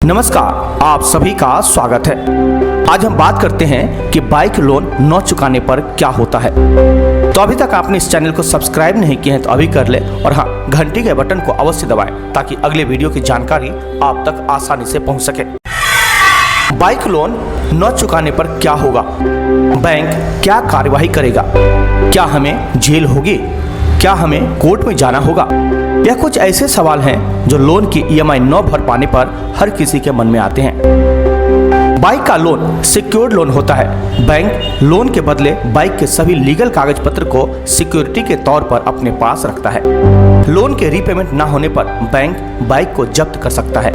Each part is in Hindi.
नमस्कार, आप सभी का स्वागत है। आज हम बात करते हैं कि बाइक लोन न चुकाने पर क्या होता है। तो अभी तक आपने इस चैनल को सब्सक्राइब नहीं किए हैं तो अभी कर ले और हाँ, घंटी के बटन को अवश्य दबाएं ताकि अगले वीडियो की जानकारी आप तक आसानी से पहुंच सके। बाइक लोन न चुकाने पर क्या होगा, बैंक क्या कार्यवाही करेगा, क्या हमें जेल होगी, क्या हमें कोर्ट में जाना होगा। यह कुछ ऐसे सवाल हैं जो लोन की ईएमआई न भर पाने पर हर किसी के मन में आते हैं। बाइक का लोन सिक्योर्ड लोन होता है। बैंक लोन के बदले बाइक के सभी लीगल कागज पत्र को सिक्योरिटी के तौर पर अपने पास रखता है। लोन के रीपेमेंट न होने पर बैंक बाइक को जब्त कर सकता है।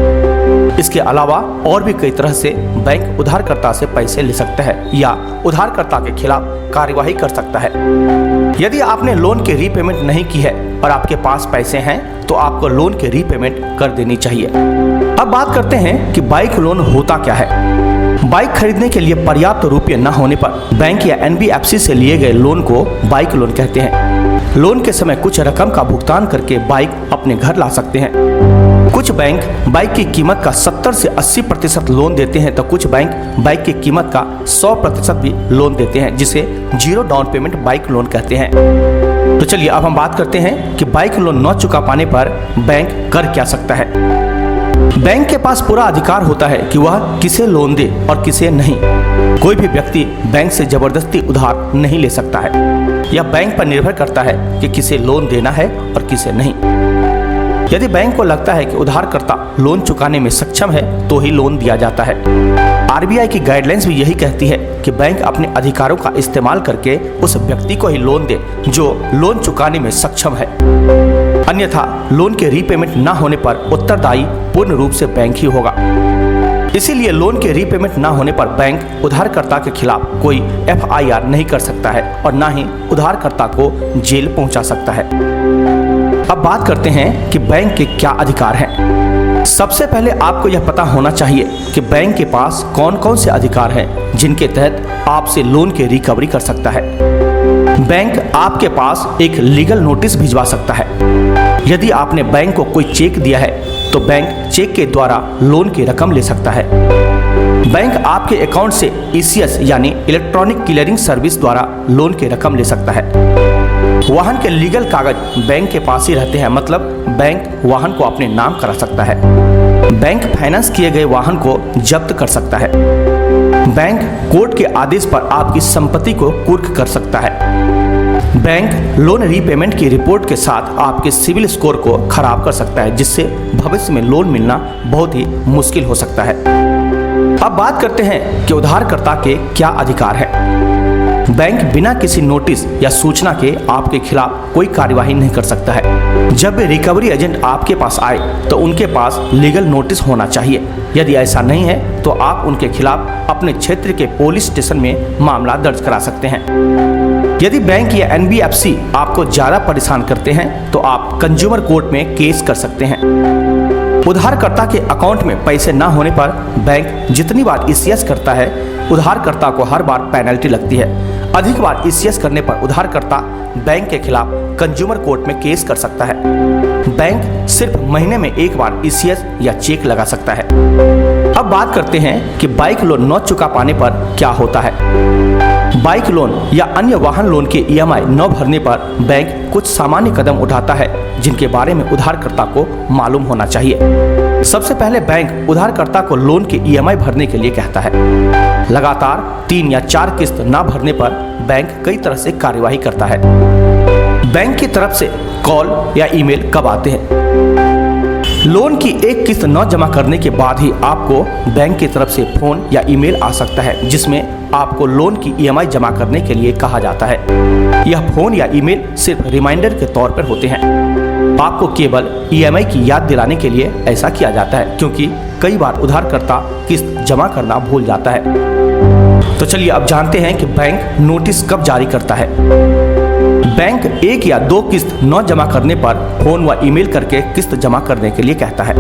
इसके अलावा और भी कई तरह से बैंक उधारकर्ता से पैसे ले सकता है या उधारकर्ता के खिलाफ कार्यवाही कर सकता है। यदि आपने लोन के रीपेमेंट नहीं की है और आपके पास पैसे हैं तो आपको लोन के रीपेमेंट कर देनी चाहिए। अब बात करते हैं कि बाइक लोन होता क्या है। बाइक खरीदने के लिए पर्याप्त रुपये न होने पर बैंक या एनबीएफसी से लिए गए लोन को बाइक लोन कहते हैं। लोन के समय कुछ रकम का भुगतान करके बाइक अपने घर ला सकते हैं। कुछ बैंक बाइक की कीमत का 70 से 80% लोन देते हैं तो कुछ बैंक बाइक की कीमत का 100% भी लोन देते हैं, जिसे zero down payment bike loan कहते हैं। तो चलिए अब हम बात करते हैं कि बाइक लोन न चुका पाने पर बैंक कर क्या सकता है। बैंक के पास पूरा अधिकार होता है कि वह किसे लोन दे और किसे नहीं। कोई भी व्यक्ति बैंक से जबरदस्ती उधार नहीं ले सकता है। यह बैंक पर निर्भर करता है कि किसे लोन देना है और किसे नहीं। यदि बैंक को लगता है कि उधारकर्ता लोन चुकाने में सक्षम है तो ही लोन दिया जाता है। आरबीआई की गाइडलाइंस भी यही कहती है कि बैंक अपने अधिकारों का इस्तेमाल करके उस व्यक्ति को ही लोन दे जो लोन चुकाने में सक्षम है। अन्यथा लोन के रीपेमेंट न होने पर उत्तरदायी पूर्ण रूप से बैंक ही होगा। इसीलिए लोन के रीपेमेंट न होने पर बैंक उधारकर्ता के खिलाफ कोई एफआईआर नहीं कर सकता है और न ही उधारकर्ता को जेल पहुंचा सकता है। अब बात करते हैं कि बैंक के क्या अधिकार हैं। सबसे पहले आपको यह पता होना चाहिए कि बैंक के पास कौन कौन से अधिकार हैं जिनके तहत आपसे लोन की रिकवरी कर सकता है। बैंक आपके पास एक लीगल नोटिस भिजवा सकता है। यदि आपने बैंक को कोई चेक दिया है तो बैंक चेक के द्वारा लोन की रकम ले सकता है। बैंक आपके अकाउंट से ईसीएस यानी इलेक्ट्रॉनिक क्लियरिंग सर्विस द्वारा लोन की रकम ले सकता है। वाहन के लीगल कागज बैंक के पास ही रहते हैं, मतलब बैंक वाहन को अपने नाम करा सकता है। बैंक फाइनेंस किए गए वाहन को जब्त कर सकता है। बैंक कोर्ट के आदेश पर आपकी संपत्ति को कुर्क कर सकता है। बैंक लोन रीपेमेंट की रिपोर्ट के साथ आपके सिविल स्कोर को खराब कर सकता है, जिससे भविष्य में लोन मिलना बहुत ही मुश्किल हो सकता है। अब बात करते हैं कि उधारकर्ता के क्या अधिकार हैं। बैंक बिना किसी नोटिस या सूचना के आपके खिलाफ कोई कार्यवाही नहीं कर सकता है। जब भी रिकवरी एजेंट आपके पास आए तो उनके पास लीगल नोटिस होना चाहिए। यदि ऐसा नहीं है तो आप उनके खिलाफ अपने क्षेत्र के पुलिस स्टेशन में मामला दर्ज करा सकते हैं। यदि बैंक या एनबीएफसी आपको ज्यादा परेशान करते हैं तो आप कंज्यूमर कोर्ट में केस कर सकते हैं। उधारकर्ता के अकाउंट में पैसे न होने पर बैंक जितनी बार ईसीएस करता है उधारकर्ता को हर बार पेनल्टी लगती है। अधिक बार ईसीएस करने पर उधारकर्ता बैंक के खिलाफ कंज्यूमर कोर्ट में केस कर सकता है। बैंक सिर्फ महीने में एक बार ईसीएस या चेक लगा सकता है। अब बात करते हैं कि बाइक लोन न चुका पाने पर क्या होता है। बाइक लोन या अन्य वाहन लोन के ईएमआई न भरने पर बैंक कुछ सामान्य कदम उठाता है जिनके बारे में उधारकर्ता को मालूम होना चाहिए। सबसे पहले बैंक उधारकर्ता को लोन के ईएमआई भरने के लिए कहता है। लगातार 3 या 4 किस्त न भरने पर बैंक कई तरह से कार्यवाही करता है। बैंक की तरफ से कॉल या ईमेल कब आते हैं। लोन की एक किस्त न जमा करने के बाद ही आपको बैंक की तरफ से फोन या ईमेल आ सकता है जिसमें आपको लोन की ईएमआई जमा करने के लिए कहा जाता है। यह फोन या ईमेल सिर्फ रिमाइंडर के तौर पर होते हैं। आपको केवल ईएमआई की याद दिलाने के लिए ऐसा किया जाता है क्योंकि कई बार उधारकर्ता किस्त जमा करना भूल जाता है। तो चलिए अब जानते हैं कि बैंक नोटिस कब जारी करता है। बैंक एक या दो किस्त न जमा करने पर फोन व ईमेल करके किस्त जमा करने के लिए कहता है।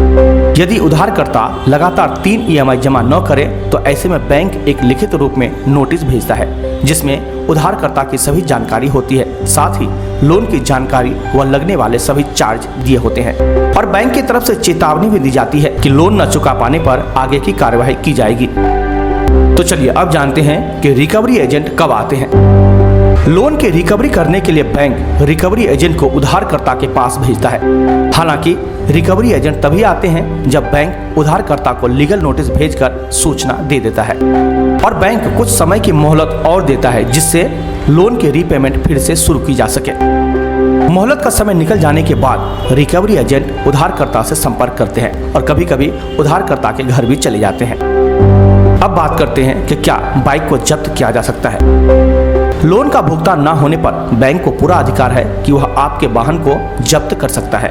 यदि उधारकर्ता लगातार 3 EMI जमा न करे तो ऐसे में बैंक एक लिखित रूप में नोटिस भेजता है, जिसमें उधारकर्ता की सभी जानकारी होती है, साथ ही लोन की जानकारी व लगने वाले सभी चार्ज दिए होते हैं और बैंक की तरफ से चेतावनी भी दी जाती है कि लोन न चुका पाने पर आगे की कार्यवाही की जाएगी। तो चलिए अब जानते हैं कि रिकवरी एजेंट कब आते हैं। लोन की रिकवरी करने के लिए बैंक रिकवरी एजेंट को उधारकर्ता के पास भेजता है। हालांकि रिकवरी एजेंट तभी आते हैं जब बैंक उधारकर्ता को लीगल नोटिस भेजकर सूचना दे देता है और बैंक कुछ समय की मोहलत और देता है, जिससे लोन की रीपेमेंट फिर से शुरू की जा सके। मोहलत का समय निकल जाने के बाद रिकवरी एजेंट उधारकर्ता से संपर्क करते हैं और कभी कभी उधारकर्ता के घर भी चले जाते हैं। अब बात करते हैं कि क्या बाइक को जब्त किया जा सकता है। लोन का भुगतान न होने पर बैंक को पूरा अधिकार है कि वह आपके वाहन को जब्त कर सकता है,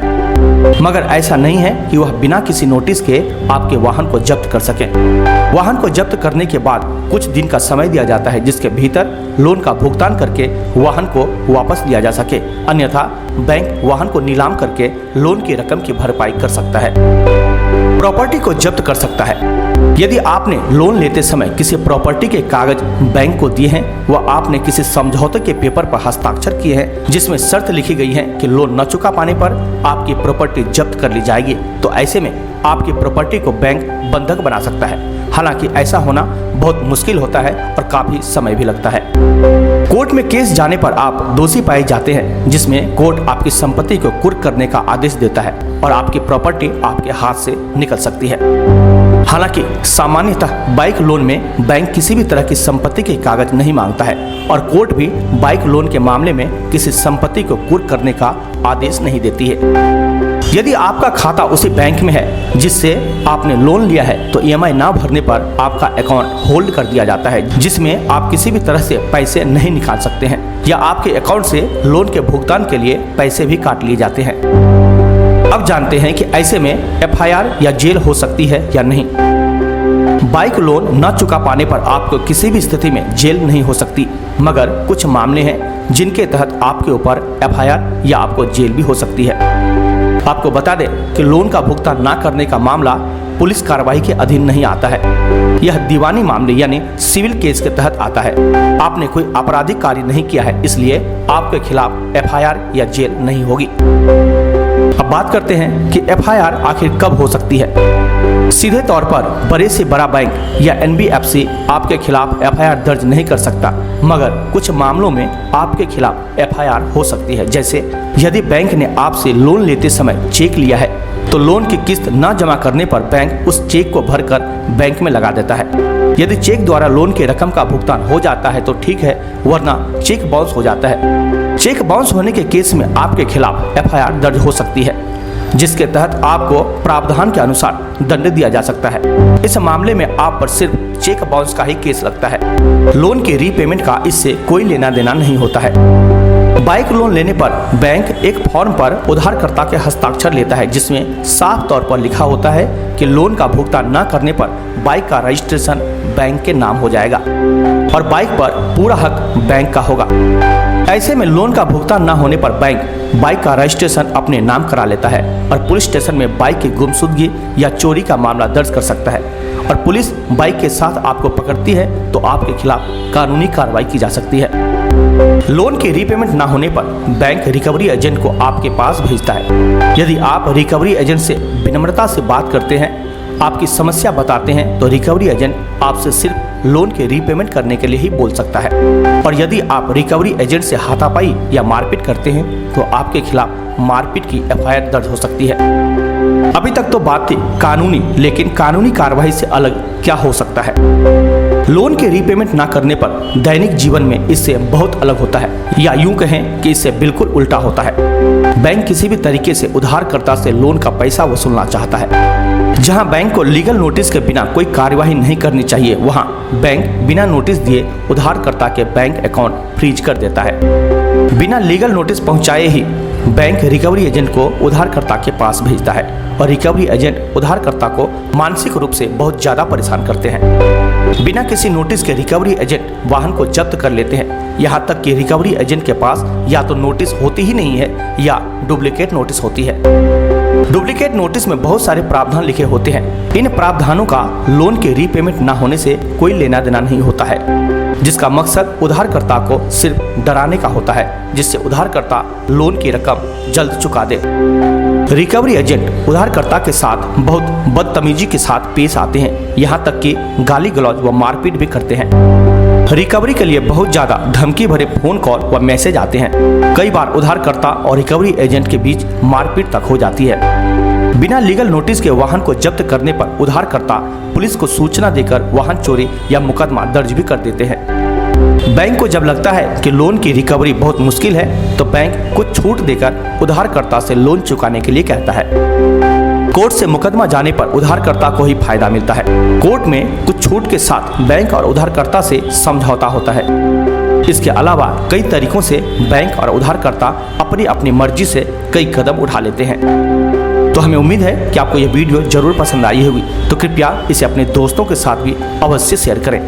मगर ऐसा नहीं है कि वह बिना किसी नोटिस के आपके वाहन को जब्त कर सके। वाहन को जब्त करने के बाद कुछ दिन का समय दिया जाता है, जिसके भीतर लोन का भुगतान करके वाहन को वापस लिया जा सके, अन्यथा बैंक वाहन को नीलाम करके लोन की रकम की भरपाई कर सकता है। प्रॉपर्टी को जब्त कर सकता है। यदि आपने लोन लेते समय किसी प्रॉपर्टी के कागज बैंक को दिए हैं व आपने किसी समझौते के पेपर पर हस्ताक्षर किए हैं जिसमें शर्त लिखी गई है कि लोन न चुका पाने पर आपकी प्रॉपर्टी जब्त कर ली जाएगी, तो ऐसे में आपकी प्रॉपर्टी को बैंक बंधक बना सकता है। हालांकि ऐसा होना बहुत मुश्किल होता है और काफी समय भी लगता है। कोर्ट में केस जाने पर आप दोषी पाए जाते हैं, जिसमें कोर्ट आपकी संपत्ति को कुर्क करने का आदेश देता है और आपकी प्रॉपर्टी आपके हाथ से निकल सकती है। हालांकि सामान्यतः बाइक लोन में बैंक किसी भी तरह की संपत्ति के कागज नहीं मांगता है और कोर्ट भी बाइक लोन के मामले में किसी संपत्ति को कुर्क करने का आदेश नहीं देती है। यदि आपका खाता उसी बैंक में है जिससे आपने लोन लिया है, तो EMI ना भरने पर आपका अकाउंट होल्ड कर दिया जाता है, जिसमें आप किसी भी तरह से पैसे नहीं निकाल सकते हैं या आपके अकाउंट से लोन के भुगतान के लिए पैसे भी काट लिए जाते हैं। अब जानते हैं कि ऐसे में FIR या जेल हो सकती है या नहीं। बाइक लोन न चुका पाने पर आपको किसी भी स्थिति में जेल नहीं हो सकती, मगर कुछ मामले हैं जिनके तहत आपके ऊपर FIR या आपको जेल भी हो सकती है। आपको बता दें कि लोन का भुगतान ना करने का मामला पुलिस कार्रवाई के अधीन नहीं आता है। यह दीवानी मामले यानी सिविल केस के तहत आता है। आपने कोई आपराधिक कार्य नहीं किया है, इसलिए आपके खिलाफ FIR या जेल नहीं होगी। अब बात करते हैं कि FIR आखिर कब हो सकती है। सीधे तौर पर बड़े से बड़ा बैंक या NBFC आपके खिलाफ FIR दर्ज नहीं कर सकता, मगर कुछ मामलों में आपके खिलाफ FIR हो सकती है। जैसे यदि बैंक ने आपसे लोन लेते समय चेक लिया है, तो लोन की किस्त न जमा करने पर बैंक उस चेक को भरकर बैंक में लगा देता है। यदि चेक द्वारा लोन की रकम का भुगतान हो जाता है तो ठीक है, वरना चेक बाउंस हो जाता है। चेक बाउंस होने के केस में आपके खिलाफ FIR दर्ज हो सकती है, जिसके तहत आपको प्रावधान के अनुसार दंड दिया जा सकता है। इस मामले में आप पर सिर्फ चेक बाउंस का ही केस लगता है। लोन के रीपेमेंट का इससे कोई लेना देना नहीं होता है। बाइक लोन लेने पर बैंक एक फॉर्म पर उधारकर्ता के हस्ताक्षर लेता है, जिसमें साफ तौर पर लिखा होता है कि लोन का भुगतान न करने पर बाइक का रजिस्ट्रेशन बैंक के नाम हो जाएगा और बाइक पर पूरा हक बैंक का होगा। ऐसे में लोन का भुगतान न होने पर बैंक बाइक का रजिस्ट्रेशन अपने नाम करा लेता है और पुलिस स्टेशन में बाइक की गुमशुदगी या चोरी का मामला दर्ज कर सकता है और पुलिस बाइक के साथ आपको पकड़ती है तो आपके खिलाफ कानूनी कार्रवाई की जा सकती है। लोन की रीपेमेंट ना होने पर बैंक रिकवरी एजेंट को आपके पास भेजता है। यदि आप रिकवरी एजेंट से विनम्रता से बात करते हैं, आपकी समस्या बताते हैं, तो रिकवरी एजेंट आपसे सिर्फ लोन के रीपेमेंट करने के लिए ही बोल सकता है। और यदि आप रिकवरी एजेंट से हाथापाई या मारपीट करते हैं, तो आपके खिलाफ मारपीट की FIR दर्ज हो सकती है। अभी तक तो बात थी कानूनी, लेकिन कानूनी कार्रवाई से अलग क्या हो सकता है। लोन के रीपेमेंट ना करने पर दैनिक जीवन में इससे बहुत अलग होता है, या यूं कहें कि इससे बिल्कुल उल्टा होता है। बैंक किसी भी तरीके से उधारकर्ता से लोन का पैसा वसूलना चाहता है। जहां बैंक को लीगल नोटिस के बिना कोई कार्यवाही नहीं करनी चाहिए, वहां बैंक बिना नोटिस दिए उधारकर्ता के बैंक अकाउंट फ्रीज कर देता है। बिना लीगल नोटिस पहुंचाए ही बैंक रिकवरी एजेंट को उधारकर्ता के पास भेजता है और रिकवरी एजेंट उधारकर्ता को मानसिक रूप से बहुत ज्यादा परेशान करते हैं। बिना किसी नोटिस के रिकवरी एजेंट वाहन को जब्त कर लेते हैं। यहाँ तक कि रिकवरी एजेंट के पास या तो नोटिस होती ही नहीं है या डुप्लीकेट नोटिस होती है। डुप्लीकेट नोटिस में बहुत सारे प्रावधान लिखे होते हैं। इन प्रावधानों का लोन के रीपेमेंट न होने से कोई लेना देना नहीं होता है, जिसका मकसद उधारकर्ता को सिर्फ डराने का होता है, जिससे उधारकर्ता लोन की रकम जल्द चुका दे। रिकवरी एजेंट उधारकर्ता के साथ बहुत बदतमीजी के साथ पेश आते हैं, यहाँ तक कि गाली गलौज व मारपीट भी करते हैं। रिकवरी के लिए बहुत ज्यादा धमकी भरे फोन कॉल व मैसेज आते हैं। कई बार उधारकर्ता और रिकवरी एजेंट के बीच मारपीट तक हो जाती है। बिना लीगल नोटिस के वाहन को जब्त करने पर उधारकर्ता पुलिस को सूचना देकर वाहन चोरी या मुकदमा दर्ज भी कर देते हैं। बैंक को जब लगता है कि लोन की रिकवरी बहुत मुश्किल है तो बैंक कुछ छूट देकर उधारकर्ता से लोन चुकाने के लिए कहता है। कोर्ट से मुकदमा जाने पर उधारकर्ता को ही फायदा मिलता है। कोर्ट में कुछ छूट के साथ बैंक और उधारकर्ता से समझौता होता है। इसके अलावा कई तरीकों से बैंक और उधारकर्ता अपनी अपनी मर्जी से कई कदम उठा लेते हैं। तो हमें उम्मीद है कि आपको यह वीडियो जरूर पसंद आई होगी, तो कृपया इसे अपने दोस्तों के साथ भी अवश्य शेयर करें।